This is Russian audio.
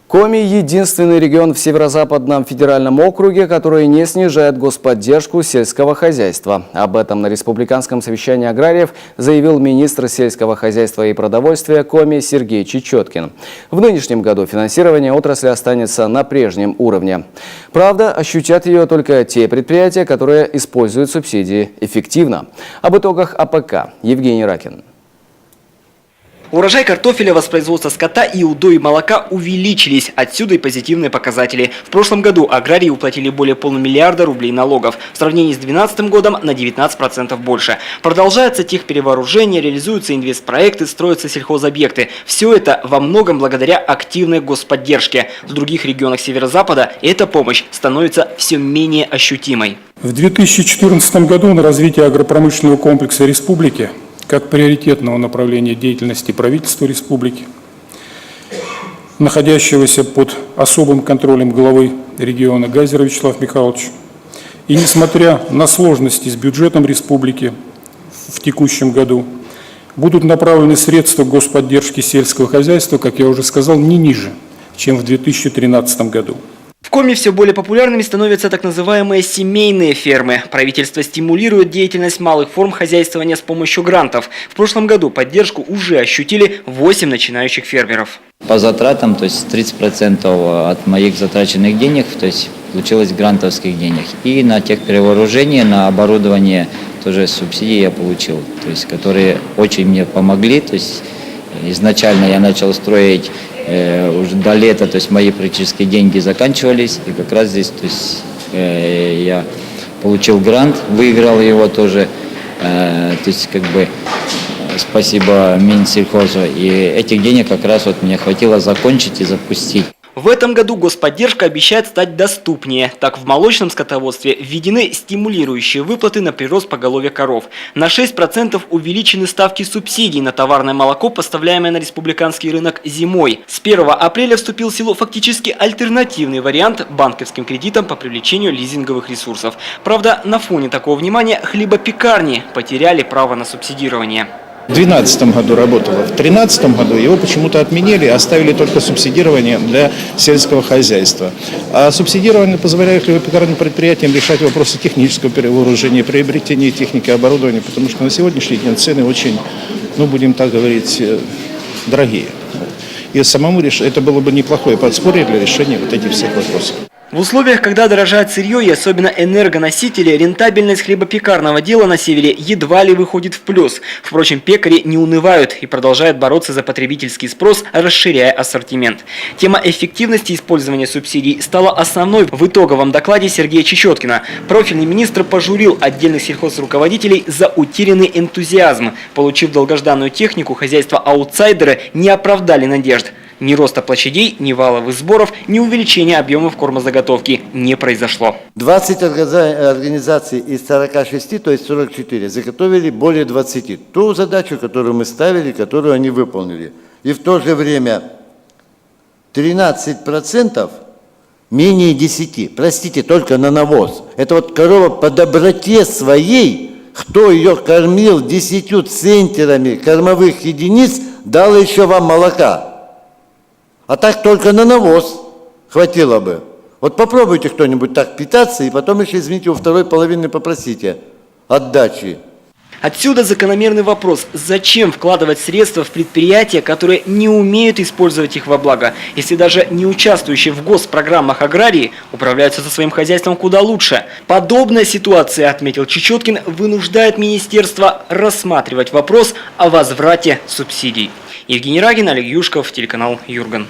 Коми – единственный регион в Северо-Западном федеральном округе, который не снижает господдержку сельского хозяйства. Об этом на республиканском совещании аграриев заявил министр сельского хозяйства и продовольствия Коми Сергей Чечеткин. В нынешнем году финансирование отрасли останется на прежнем уровне. Правда, ощутят ее только те предприятия, которые используют субсидии эффективно. Об итогах АПК Евгений Ракин. Урожай картофеля, воспроизводство скота и удой молока увеличились. Отсюда и позитивные показатели. В прошлом году аграрии уплатили более полумиллиарда рублей налогов. В сравнении с 2012 годом на 19% больше. Продолжается техперевооружение, реализуются инвестпроекты, строятся сельхозобъекты. Все это во многом благодаря активной господдержке. В других регионах Северо-Запада эта помощь становится все менее ощутимой. В 2014 году на развитие агропромышленного комплекса республики как приоритетного направления деятельности правительства республики, находящегося под особым контролем главы региона Гайзера Вячеслава Михайловича. И несмотря на сложности с бюджетом республики в текущем году, будут направлены средства господдержки сельского хозяйства, как я уже сказал, не ниже, чем в 2013 году. В Коми все более популярными становятся так называемые семейные фермы. Правительство стимулирует деятельность малых форм хозяйствования с помощью грантов. В прошлом году поддержку уже ощутили 8 начинающих фермеров. По затратам, то есть 30% от моих затраченных денег, то есть получилось грантовских денег. И на техперевооружение, на оборудование тоже субсидии я получил, то есть которые очень мне помогли. То есть изначально я начал строить уже до лета, то есть мои практически деньги заканчивались, и как раз здесь, то есть я получил грант, выиграл его тоже, то есть как бы спасибо Минсельхозу, и этих денег как раз вот мне хватило закончить и запустить. В этом году господдержка обещает стать доступнее. Так, в молочном скотоводстве введены стимулирующие выплаты на прирост поголовья коров. На 6% увеличены ставки субсидий на товарное молоко, поставляемое на республиканский рынок зимой. С 1 апреля вступил в силу фактически альтернативный вариант банковским кредитам по привлечению лизинговых ресурсов. Правда, на фоне такого внимания хлебопекарни потеряли право на субсидирование. В 2012 году работало, в 2013 году его почему-то отменили, оставили только субсидирование для сельского хозяйства. А субсидирование позволяет хлебопекарным предприятиям решать вопросы технического перевооружения, приобретения техники и оборудования, потому что на сегодняшний день цены очень, будем так говорить, дорогие. И самому это было бы неплохое подспорье для решения вот этих всех вопросов. В условиях, когда дорожает сырье и особенно энергоносители, рентабельность хлебопекарного дела на севере едва ли выходит в плюс. Впрочем, пекари не унывают и продолжают бороться за потребительский спрос, расширяя ассортимент. Тема эффективности использования субсидий стала основной в итоговом докладе Сергея Чечеткина. Профильный министр пожурил отдельных сельхозруководителей за утерянный энтузиазм. Получив долгожданную технику, хозяйства-аутсайдеры не оправдали надежд. Ни роста площадей, ни валовых сборов, ни увеличения объемов кормозаготовки не произошло. 20 организаций из 46, то есть 44, заготовили более 20. Ту задачу, которую мы ставили, которую они выполнили. И в то же время 13% менее 10. Простите, только на навоз. Это вот корова по доброте своей, кто ее кормил 10 центерами кормовых единиц, дал еще вам молока. А так только на навоз хватило бы. Вот попробуйте кто-нибудь так питаться, и потом еще, извините, у второй половины попросите отдачи. Отсюда закономерный вопрос: зачем вкладывать средства в предприятия, которые не умеют использовать их во благо, если даже не участвующие в госпрограммах аграрии управляются со своим хозяйством куда лучше? Подобная ситуация, отметил Чечеткин, вынуждает министерство рассматривать вопрос о возврате субсидий. Евгений Ракин, Олег Юшков, телеканал Юрган.